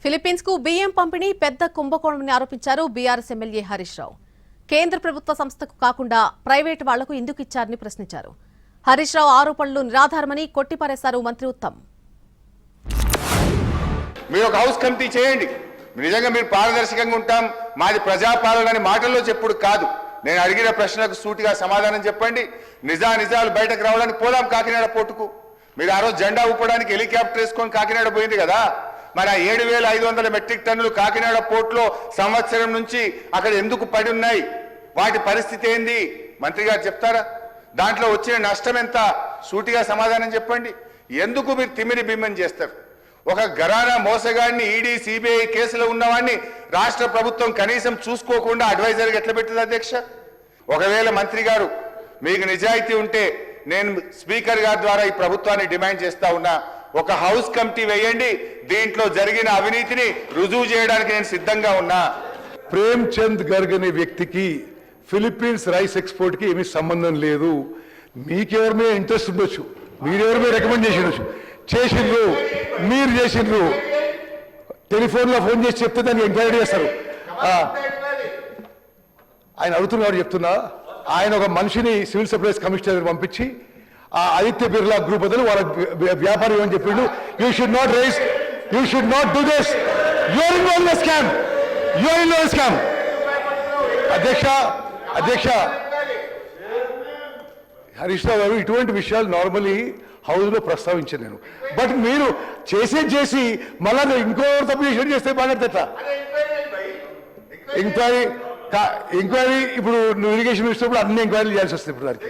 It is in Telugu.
ఫిలిప్పీన్స్ కు బియ్యం పంపిణీ పెద్ద కుంభకోణమని ఆరోపించారు బీఆర్ఎస్ ఎమ్మెల్యే హరీష్ రావు. కేంద్ర ప్రభుత్వ సంస్థకు కాకుండా ప్రైవేట్ వాళ్లకు ఎందుకు ఇచ్చారని ప్రశ్నించారు. హరీష్ రావు ఆరోపణలు నిరాధారమని కొట్టిపారేశారు మంత్రి ఉత్తమ్. మీరు ఒక హౌస్ కమిటీ చేయండి, నిజంగా మీరు పారదర్శకంగా ఉంటాం, మాది ప్రజాపాలన మాటల్లో చెప్పుడు కాదు. నేను అడిగిన ప్రశ్నలకు సూటిగా సమాధానం చెప్పండి. నిజాలు బయటకు రావడానికి పోదాం కాకినాడ పోర్టుకు. మీరు ఆ రోజు జెండా ఊపడానికి హెలికాప్టర్ వేసుకొని కాకినాడ పోయింది కదా. మరి 7,500 మెట్రిక్ టన్నులు కాకినాడ పోర్టులో సంవత్సరం నుంచి అక్కడ ఎందుకు పడి ఉన్నాయి? వాటి పరిస్థితి ఏంది మంత్రి గారు చెప్తారా? దాంట్లో వచ్చిన నష్టం ఎంత? సూటిగా సమాధానం చెప్పండి. ఎందుకు మీరు తిమ్మిరి బిమ్మని చేస్తారు? ఒక ఘరానా మోసగాడిని ఈడీ సిబిఐ కేసులో ఉన్నవాడిని రాష్ట్ర ప్రభుత్వం కనీసం చూసుకోకుండా అడ్వైజర్గా ఎట్లా పెట్టింది అధ్యక్ష? ఒకవేళ మంత్రి గారు మీకు నిజాయితీ ఉంటే నేను స్పీకర్ గారి ద్వారా ఈ ప్రభుత్వాన్ని డిమాండ్ చేస్తా ఉన్నా, ఒక హౌస్ కమిటీ వేయండి, దీంట్లో జరిగిన అవినీతిని రుజువు చేయడానికి నేను సిద్ధంగా ఉన్నా. ప్రేమ్చంద్ గర్గ్ అనే వ్యక్తికి ఫిలిప్పీన్స్ రైస్ ఎక్స్పోర్ట్ కి ఏమీ సంబంధం లేదు. మీకెవరి మీద ఇంట్రెస్ట్ ఉండొచ్చు, మీరెవరి మీద రికమెండ్ చేసిండ్రు, మీరు చేసిండ్రు. టెలిఫోన్లో ఫోన్ చేసి చెప్తే దాన్ని ఎంక్వైరీ చేస్తారు. ఆయన అడుగుతున్నారు చెప్తున్నా, ఆయన ఒక మనిషిని సివిల్ సప్లైస్ కమిషనర్ పంపించి ఆ ఆదిత్య బిర్లా గ్రూప్ బదులు వాళ్ళ వ్యాపారం ఏమని చెప్పిండు, you should not do this, you're involve in scam. అధ్యక్ష హరీష్ రావు గారు, ఇటువంటి విషయాలు నార్మలీ హౌస్లో ప్రస్తావించాను నేను. బట్ మీరు చేసి మళ్ళా ఇంకో తప్పు చేస్తే బాగా ఎంక్వైరీ ఇప్పుడు ఇరిగేషన్ మినిస్టర్ అన్ని ఎంక్వైరీలు చేయాల్సి వస్తుంది ఇప్పుడు దానికి.